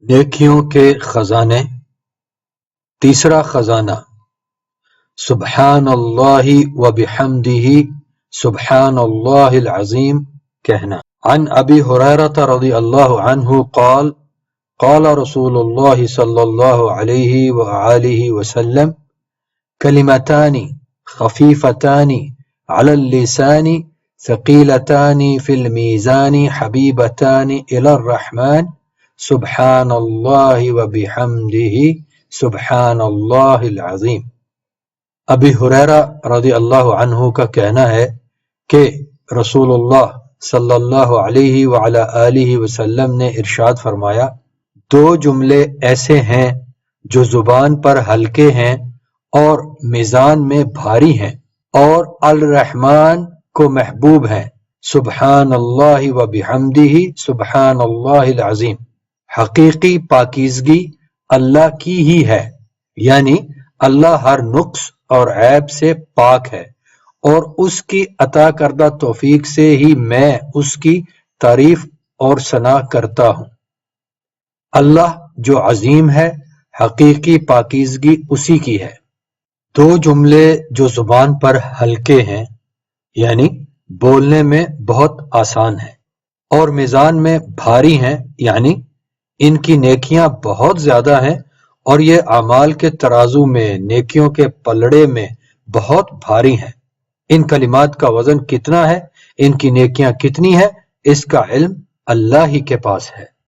نیکیوں کے خزانے۔ تیسرا خزانہ سبحان اللہ و بحمدہ سبحان اللہ العظیم کہنا۔ عن ابی ہریرہ رضی اللہ عنہ قال قال رسول اللہ صلی اللہ علیہ وآلہ وسلم کلمتان خفیفتان علی اللسان ثقیلتان فی المیزان حبیبتان الی الرحمن سبحان اللہ و بحمدہ سبحان اللہ العظیم۔ ابی ہریرہ رضی اللہ عنہ کا کہنا ہے کہ رسول اللہ صلی اللہ علیہ وعلی آلہ وسلم نے ارشاد فرمایا، دو جملے ایسے ہیں جو زبان پر ہلکے ہیں اور میزان میں بھاری ہیں اور الرحمن کو محبوب ہیں، سبحان اللہ و بحمدہ سبحان اللہ العظیم۔ حقیقی پاکیزگی اللہ کی ہی ہے، یعنی اللہ ہر نقص اور عیب سے پاک ہے، اور اس کی عطا کردہ توفیق سے ہی میں اس کی تعریف اور ثنا کرتا ہوں۔ اللہ جو عظیم ہے، حقیقی پاکیزگی اسی کی ہے۔ دو جملے جو زبان پر ہلکے ہیں، یعنی بولنے میں بہت آسان ہیں، اور میزان میں بھاری ہیں، یعنی ان کی نیکیاں بہت زیادہ ہیں اور یہ اعمال کے ترازو میں نیکیوں کے پلڑے میں بہت بھاری ہیں۔ ان کلمات کا وزن کتنا ہے، ان کی نیکیاں کتنی ہیں، اس کا علم اللہ ہی کے پاس ہے۔